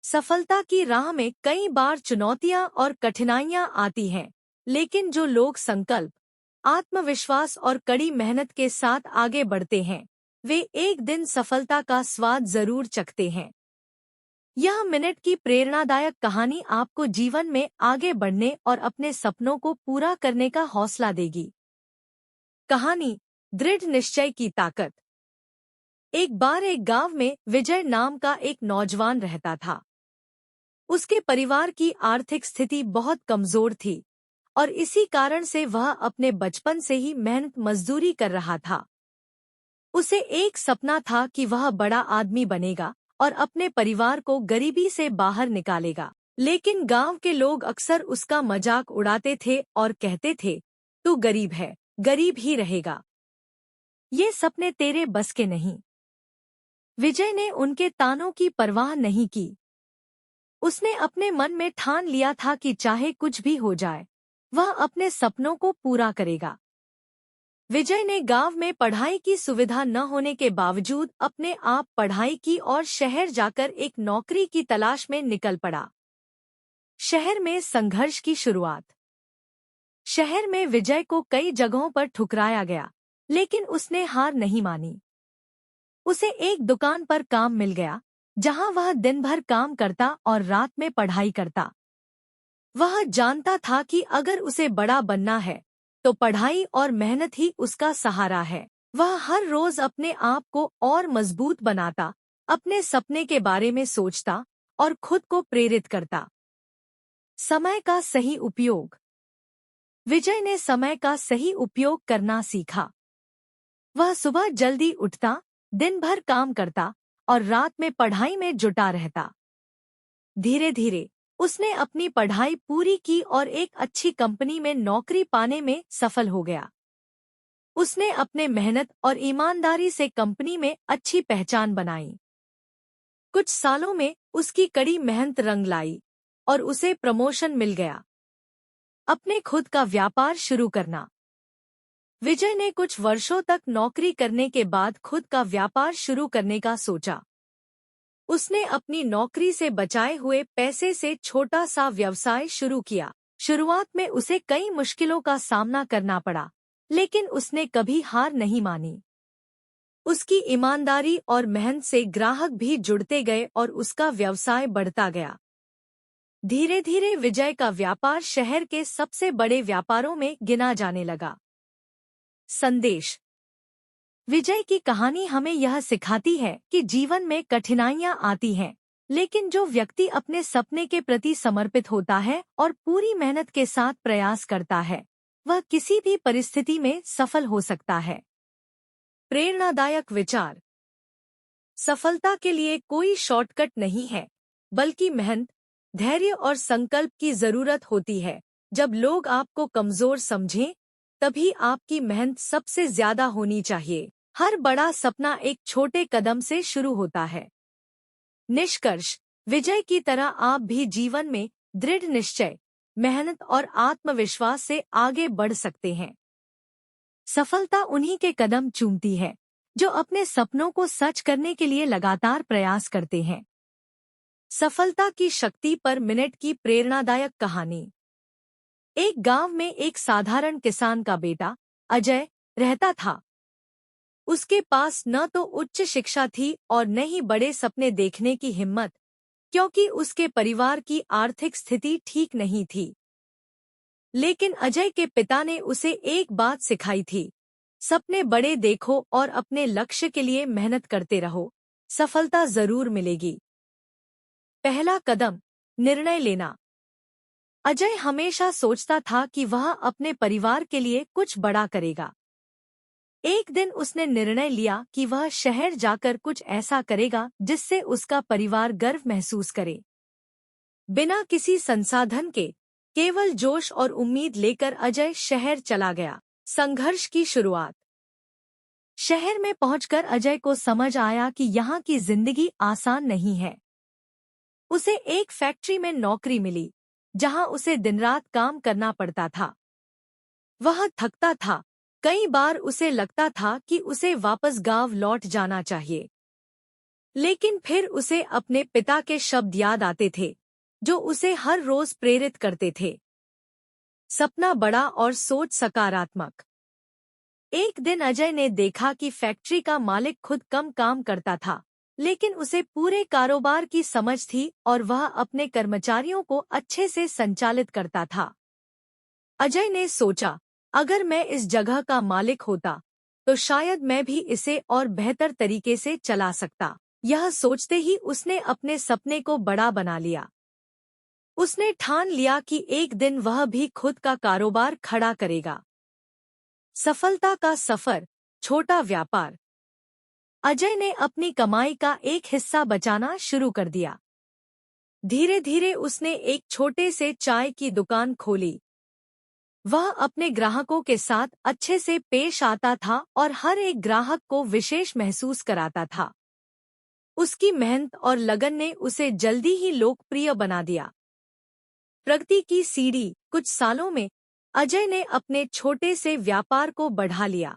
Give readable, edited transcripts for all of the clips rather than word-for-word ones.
सफलता की राह में कई बार चुनौतियां और कठिनाइयां आती हैं, लेकिन जो लोग संकल्प, आत्मविश्वास और कड़ी मेहनत के साथ आगे बढ़ते हैं, वे एक दिन सफलता का स्वाद जरूर चखते हैं। यह मिनट की प्रेरणादायक कहानी आपको जीवन में आगे बढ़ने और अपने सपनों को पूरा करने का हौसला देगी। कहानी, दृढ़ निश्चय की ताकत। एक बार एक गांव में विजय नाम का एक नौजवान रहता था। उसके परिवार की आर्थिक स्थिति बहुत कमजोर थी और इसी कारण से वह अपने बचपन से ही मेहनत मजदूरी कर रहा था। उसे एक सपना था कि वह बड़ा आदमी बनेगा और अपने परिवार को गरीबी से बाहर निकालेगा। लेकिन गांव के लोग अक्सर उसका मजाक उड़ाते थे और कहते थे, तू गरीब है, गरीब ही रहेगा, ये सपने तेरे बस के नहीं। विजय ने उनके तानों की परवाह नहीं की। उसने अपने मन में ठान लिया था कि चाहे कुछ भी हो जाए, वह अपने सपनों को पूरा करेगा। विजय ने गांव में पढ़ाई की सुविधा न होने के बावजूद अपने आप पढ़ाई की और शहर जाकर एक नौकरी की तलाश में निकल पड़ा। शहर में संघर्ष की शुरुआत। शहर में विजय को कई जगहों पर ठुकराया गया, लेकिन उसने हार नहीं मानी। उसे एक दुकान पर काम मिल गया, जहां वह दिन भर काम करता और रात में पढ़ाई करता। वह जानता था कि अगर उसे बड़ा बनना है, तो पढ़ाई और मेहनत ही उसका सहारा है। वह हर रोज अपने आप को और मजबूत बनाता, अपने सपने के बारे में सोचता और खुद को प्रेरित करता। समय का सही उपयोग। विजय ने समय का सही उपयोग करना सीखा। वह सुबह जल्दी उठता, दिन भर काम करता और रात में पढ़ाई में जुटा रहता। धीरे धीरे उसने अपनी पढ़ाई पूरी की और एक अच्छी कंपनी में नौकरी पाने में सफल हो गया। उसने अपने मेहनत और ईमानदारी से कंपनी में अच्छी पहचान बनाई। कुछ सालों में उसकी कड़ी मेहनत रंग लाई और उसे प्रमोशन मिल गया। अपने खुद का व्यापार शुरू करना। विजय ने कुछ वर्षों तक नौकरी करने के बाद खुद का व्यापार शुरू करने का सोचा। उसने अपनी नौकरी से बचाए हुए पैसे से छोटा सा व्यवसाय शुरू किया। शुरुआत में उसे कई मुश्किलों का सामना करना पड़ा, लेकिन उसने कभी हार नहीं मानी। उसकी ईमानदारी और मेहनत से ग्राहक भी जुड़ते गए और उसका व्यवसाय बढ़ता गया। धीरे धीरे विजय का व्यापार शहर के सबसे बड़े व्यापारों में गिना जाने लगा। संदेश। विजय की कहानी हमें यह सिखाती है कि जीवन में कठिनाइयां आती हैं, लेकिन जो व्यक्ति अपने सपने के प्रति समर्पित होता है और पूरी मेहनत के साथ प्रयास करता है, वह किसी भी परिस्थिति में सफल हो सकता है। प्रेरणादायक विचार। सफलता के लिए कोई शॉर्टकट नहीं है, बल्कि मेहनत, धैर्य और संकल्प की जरूरत होती है। जब लोग आपको कमजोर समझें, तभी आपकी मेहनत सबसे ज्यादा होनी चाहिए। हर बड़ा सपना एक छोटे कदम से शुरू होता है। निष्कर्ष। विजय की तरह आप भी जीवन में दृढ़ निश्चय, मेहनत और आत्मविश्वास से आगे बढ़ सकते हैं। सफलता उन्हीं के कदम चूमती है, जो अपने सपनों को सच करने के लिए लगातार प्रयास करते हैं। सफलता की शक्ति पर मिनट की प्रेरणादायक कहानी। एक गांव में एक साधारण किसान का बेटा अजय रहता था। उसके पास न तो उच्च शिक्षा थी और न ही बड़े सपने देखने की हिम्मत, क्योंकि उसके परिवार की आर्थिक स्थिति ठीक नहीं थी। लेकिन अजय के पिता ने उसे एक बात सिखाई थी, सपने बड़े देखो और अपने लक्ष्य के लिए मेहनत करते रहो, सफलता जरूर मिलेगी। पहला कदम, निर्णय लेना। अजय हमेशा सोचता था कि वह अपने परिवार के लिए कुछ बड़ा करेगा। एक दिन उसने निर्णय लिया कि वह शहर जाकर कुछ ऐसा करेगा जिससे उसका परिवार गर्व महसूस करे। बिना किसी संसाधन के, केवल जोश और उम्मीद लेकर अजय शहर चला गया। संघर्ष की शुरुआत। शहर में पहुंचकर अजय को समझ आया कि यहाँ की जिंदगी आसान नहीं है। उसे एक फैक्ट्री में नौकरी मिली, जहां उसे दिन रात काम करना पड़ता था। वह थकता था, कई बार उसे लगता था कि उसे वापस गांव लौट जाना चाहिए। लेकिन फिर उसे अपने पिता के शब्द याद आते थे, जो उसे हर रोज प्रेरित करते थे। सपना बड़ा और सोच सकारात्मक। एक दिन अजय ने देखा कि फैक्ट्री का मालिक खुद कम काम करता था, लेकिन उसे पूरे कारोबार की समझ थी और वह अपने कर्मचारियों को अच्छे से संचालित करता था। अजय ने सोचा, अगर मैं इस जगह का मालिक होता तो शायद मैं भी इसे और बेहतर तरीके से चला सकता। यह सोचते ही उसने अपने सपने को बड़ा बना लिया। उसने ठान लिया कि एक दिन वह भी खुद का कारोबार खड़ा करेगा। सफलता का सफर, छोटा व्यापार। अजय ने अपनी कमाई का एक हिस्सा बचाना शुरू कर दिया। धीरे धीरे उसने एक छोटे से चाय की दुकान खोली। वह अपने ग्राहकों के साथ अच्छे से पेश आता था और हर एक ग्राहक को विशेष महसूस कराता था। उसकी मेहनत और लगन ने उसे जल्दी ही लोकप्रिय बना दिया। प्रगति की सीढ़ी। कुछ सालों में अजय ने अपने छोटे से व्यापार को बढ़ा लिया।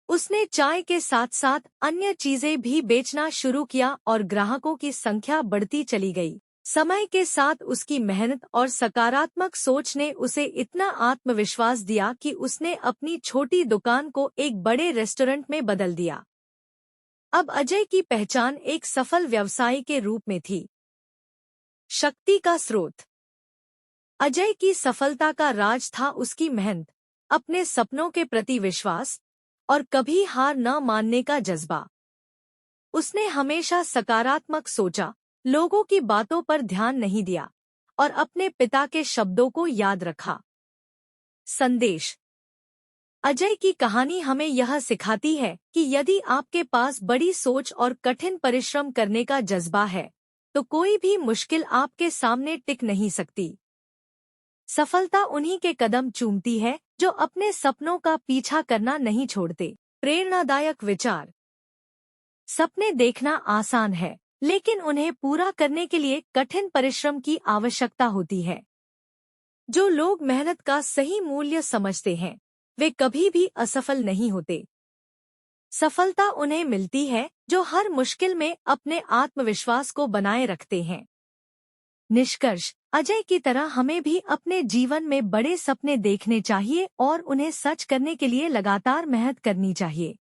उसने चाय के साथ साथ अन्य चीजें भी बेचना शुरू किया और ग्राहकों की संख्या बढ़ती चली गई। समय के साथ उसकी मेहनत और सकारात्मक सोच ने उसे इतना आत्मविश्वास दिया कि उसने अपनी छोटी दुकान को एक बड़े रेस्टोरेंट में बदल दिया। अब अजय की पहचान एक सफल व्यवसायी के रूप में थी। शक्ति का स्रोत। अजय की सफलता का राज था उसकी मेहनत, अपने सपनों के प्रति विश्वास और कभी हार न मानने का जज्बा। उसने हमेशा सकारात्मक सोचा, लोगों की बातों पर ध्यान नहीं दिया और अपने पिता के शब्दों को याद रखा। संदेश। अजय की कहानी हमें यह सिखाती है कि यदि आपके पास बड़ी सोच और कठिन परिश्रम करने का जज्बा है, तो कोई भी मुश्किल आपके सामने टिक नहीं सकती। सफलता उन्हीं के कदम चूमती है जो अपने सपनों का पीछा करना नहीं छोड़ते। प्रेरणादायक विचार। सपने देखना आसान है, लेकिन उन्हें पूरा करने के लिए कठिन परिश्रम की आवश्यकता होती है। जो लोग मेहनत का सही मूल्य समझते हैं, वे कभी भी असफल नहीं होते। सफलता उन्हें मिलती है जो हर मुश्किल में अपने आत्मविश्वास को बनाए रखते हैं। निष्कर्ष। अजय की तरह हमें भी अपने जीवन में बड़े सपने देखने चाहिए और उन्हें सच करने के लिए लगातार मेहनत करनी चाहिए।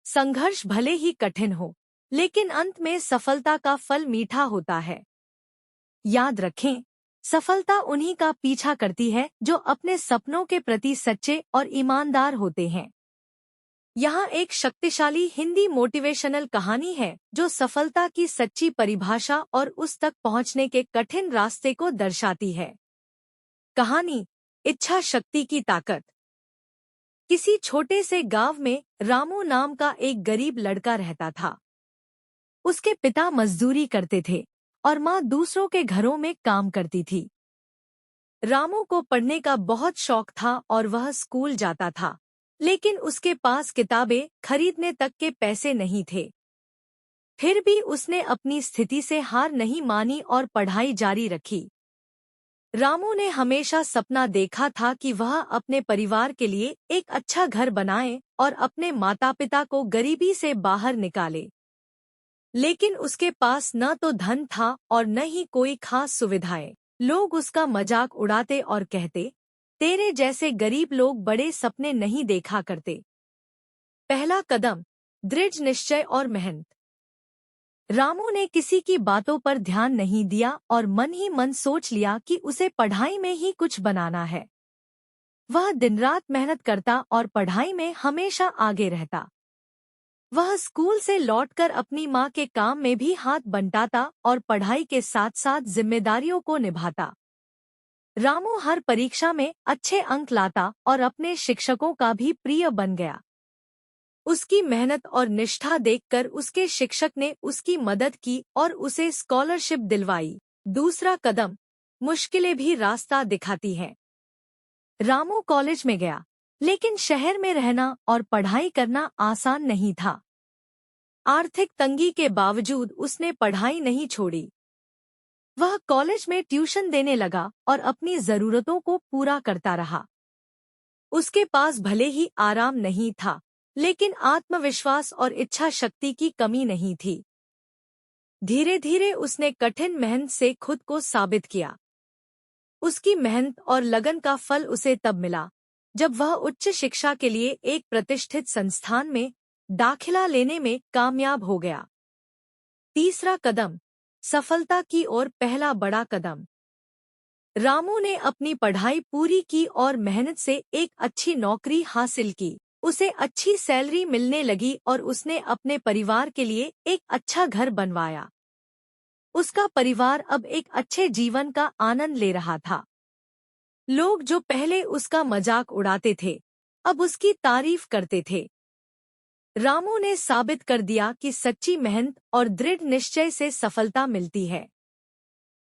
संघर्ष भले ही कठिन हो, लेकिन अंत में सफलता का फल मीठा होता है। याद रखें, सफलता उन्हीं का पीछा करती है जो अपने सपनों के प्रति सच्चे और ईमानदार होते हैं। यहाँ एक शक्तिशाली हिंदी मोटिवेशनल कहानी है जो सफलता की सच्ची परिभाषा और उस तक पहुँचने के कठिन रास्ते को दर्शाती है। कहानी, इच्छा शक्ति की ताकत। किसी छोटे से गांव में रामू नाम का एक गरीब लड़का रहता था। उसके पिता मजदूरी करते थे और माँ दूसरों के घरों में काम करती थी। रामू को पढ़ने का बहुत शौक था और वह स्कूल जाता था, लेकिन उसके पास किताबें खरीदने तक के पैसे नहीं थे। फिर भी उसने अपनी स्थिति से हार नहीं मानी और पढ़ाई जारी रखी। रामू ने हमेशा सपना देखा था कि वह अपने परिवार के लिए एक अच्छा घर बनाए और अपने माता पिता को गरीबी से बाहर निकाले। लेकिन उसके पास न तो धन था और न ही कोई खास सुविधाएं। लोग उसका मजाक उड़ाते और कहते, तेरे जैसे गरीब लोग बड़े सपने नहीं देखा करते। पहला कदम, दृढ़ निश्चय और मेहनत। रामू ने किसी की बातों पर ध्यान नहीं दिया और मन ही मन सोच लिया कि उसे पढ़ाई में ही कुछ बनाना है। वह दिन रात मेहनत करता और पढ़ाई में हमेशा आगे रहता। वह स्कूल से लौटकर अपनी माँ के काम में भी हाथ बंटाता और पढ़ाई के साथ साथ जिम्मेदारियों को निभाता। रामू हर परीक्षा में अच्छे अंक लाता और अपने शिक्षकों का भी प्रिय बन गया। उसकी मेहनत और निष्ठा देखकर उसके शिक्षक ने उसकी मदद की और उसे स्कॉलरशिप दिलवाई। दूसरा कदम, मुश्किलें भी रास्ता दिखाती हैं। रामू कॉलेज में गया, लेकिन शहर में रहना और पढ़ाई करना आसान नहीं था। आर्थिक तंगी के बावजूद उसने पढ़ाई नहीं छोड़ी। वह कॉलेज में ट्यूशन देने लगा और अपनी जरूरतों को पूरा करता रहा। उसके पास भले ही आराम नहीं था, लेकिन आत्मविश्वास और इच्छा शक्ति की कमी नहीं थी। धीरे धीरे उसने कठिन मेहनत से खुद को साबित किया। उसकी मेहनत और लगन का फल उसे तब मिला जब वह उच्च शिक्षा के लिए एक प्रतिष्ठित संस्थान में दाखिला लेने में कामयाब हो गया। तीसरा कदम, सफलता की ओर पहला बड़ा कदम। रामू ने अपनी पढ़ाई पूरी की और मेहनत से एक अच्छी नौकरी हासिल की। उसे अच्छी सैलरी मिलने लगी और उसने अपने परिवार के लिए एक अच्छा घर बनवाया। उसका परिवार अब एक अच्छे जीवन का आनंद ले रहा था। लोग जो पहले उसका मजाक उड़ाते थे, अब उसकी तारीफ करते थे। रामू ने साबित कर दिया कि सच्ची मेहनत और दृढ़ निश्चय से सफलता मिलती है।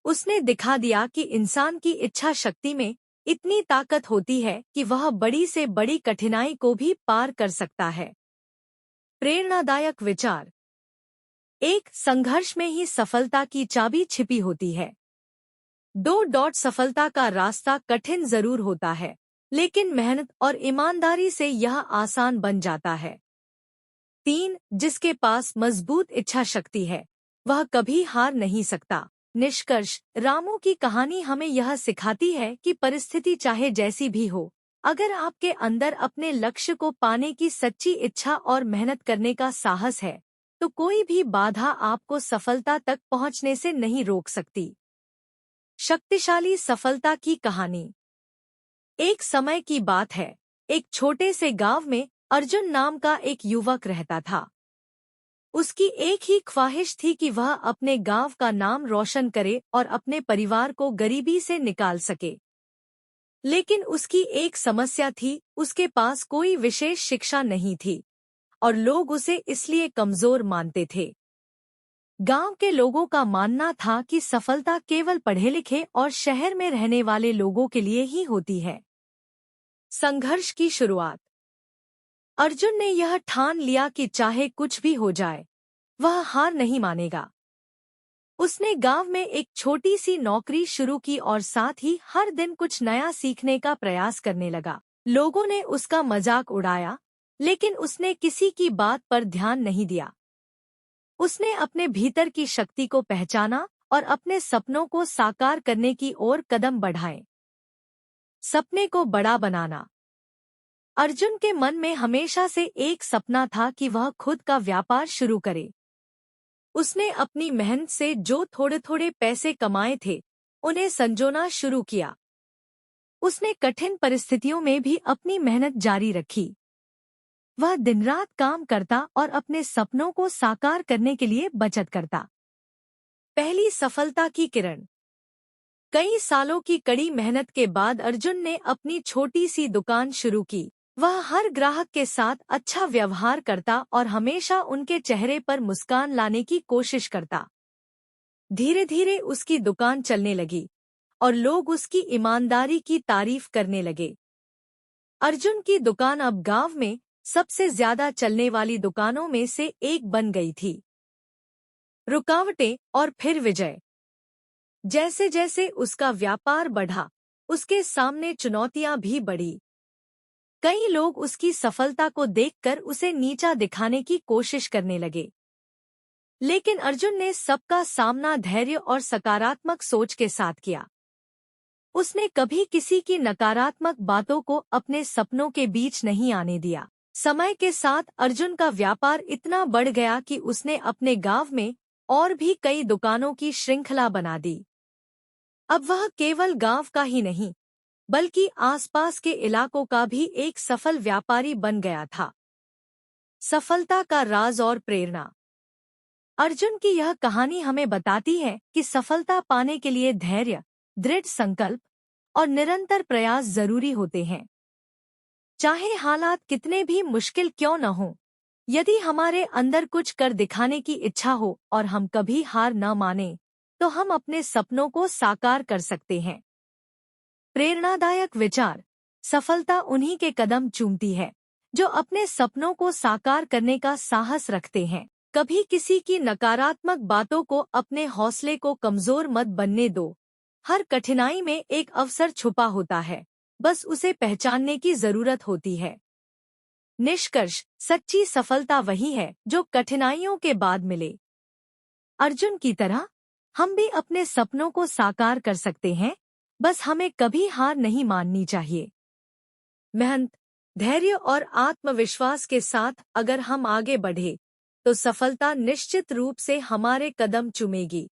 उसने दिखा दिया कि इंसान की इच्छा शक्ति में इतनी ताकत होती है कि वह बड़ी से बड़ी कठिनाई को भी पार कर सकता है। प्रेरणादायक विचार। एक, संघर्ष में ही सफलता की चाबी छिपी होती है। सफलता का रास्ता कठिन जरूर होता है, लेकिन मेहनत और ईमानदारी से यह आसान बन जाता है। 3, जिसके पास मजबूत इच्छा शक्ति है, वह कभी हार नहीं सकता। निष्कर्ष, रामू की कहानी हमें यह सिखाती है कि परिस्थिति चाहे जैसी भी हो, अगर आपके अंदर अपने लक्ष्य को पाने की सच्ची इच्छा और मेहनत करने का साहस है, तो कोई भी बाधा आपको सफलता तक पहुंचने से नहीं रोक सकती। शक्तिशाली सफलता की कहानी। एक समय की बात है, एक छोटे से गांव में अर्जुन नाम का एक युवक रहता था। उसकी एक ही ख्वाहिश थी कि वह अपने गांव का नाम रोशन करे और अपने परिवार को गरीबी से निकाल सके। लेकिन उसकी एक समस्या थी, उसके पास कोई विशेष शिक्षा नहीं थी और लोग उसे इसलिए कमजोर मानते थे। गांव के लोगों का मानना था कि सफलता केवल पढ़े लिखे और शहर में रहने वाले लोगों के लिए ही होती है। संघर्ष की शुरुआत। अर्जुन ने यह ठान लिया कि चाहे कुछ भी हो जाए, वह हार नहीं मानेगा। उसने गांव में एक छोटी सी नौकरी शुरू की और साथ ही हर दिन कुछ नया सीखने का प्रयास करने लगा। लोगों ने उसका मजाक उड़ाया, लेकिन उसने किसी की बात पर ध्यान नहीं दिया। उसने अपने भीतर की शक्ति को पहचाना और अपने सपनों को साकार करने की ओर कदम बढ़ाए। सपने को बड़ा बनाना। अर्जुन के मन में हमेशा से एक सपना था कि वह खुद का व्यापार शुरू करे। उसने अपनी मेहनत से जो थोड़े थोड़े पैसे कमाए थे, उन्हें संजोना शुरू किया। उसने कठिन परिस्थितियों में भी अपनी मेहनत जारी रखी। वह दिन रात काम करता और अपने सपनों को साकार करने के लिए बचत करता। पहली सफलता की किरण। कई सालों की कड़ी मेहनत के बाद अर्जुन ने अपनी छोटी सी दुकान शुरू की। वह हर ग्राहक के साथ अच्छा व्यवहार करता और हमेशा उनके चेहरे पर मुस्कान लाने की कोशिश करता। धीरे धीरे उसकी दुकान चलने लगी और लोग उसकी ईमानदारी की तारीफ करने लगे। अर्जुन की दुकान अब गांव में सबसे ज्यादा चलने वाली दुकानों में से एक बन गई थी। रुकावटें और फिर विजय। जैसे जैसे उसका व्यापार बढ़ा, उसके सामने चुनौतियां भी बढ़ी। कई लोग उसकी सफलता को देखकर उसे नीचा दिखाने की कोशिश करने लगे, लेकिन अर्जुन ने सबका सामना धैर्य और सकारात्मक सोच के साथ किया। उसने कभी किसी की नकारात्मक बातों को अपने सपनों के बीच नहीं आने दिया। समय के साथ अर्जुन का व्यापार इतना बढ़ गया कि उसने अपने गांव में और भी कई दुकानों की श्रृंखला बना दी। अब वह केवल गांव का ही नहीं, बल्कि आसपास के इलाकों का भी एक सफल व्यापारी बन गया था। सफलता का राज और प्रेरणा। अर्जुन की यह कहानी हमें बताती है कि सफलता पाने के लिए धैर्य, दृढ़ संकल्प और निरंतर प्रयास जरूरी होते हैं। चाहे हालात कितने भी मुश्किल क्यों न हो, यदि हमारे अंदर कुछ कर दिखाने की इच्छा हो और हम कभी हार न माने, तो हम अपने सपनों को साकार कर सकते हैं। प्रेरणादायक विचार। सफलता उन्हीं के कदम चूमती है जो अपने सपनों को साकार करने का साहस रखते हैं। कभी किसी की नकारात्मक बातों को अपने हौसले को कमजोर मत बनने दो। हर कठिनाई में एक अवसर छुपा होता है, बस उसे पहचानने की जरूरत होती है। निष्कर्ष, सच्ची सफलता वही है जो कठिनाइयों के बाद मिले। अर्जुन की तरह हम भी अपने सपनों को साकार कर सकते हैं, बस हमें कभी हार नहीं माननी चाहिए। मेहनत, धैर्य और आत्मविश्वास के साथ अगर हम आगे बढ़े तो सफलता निश्चित रूप से हमारे कदम चूमेगी।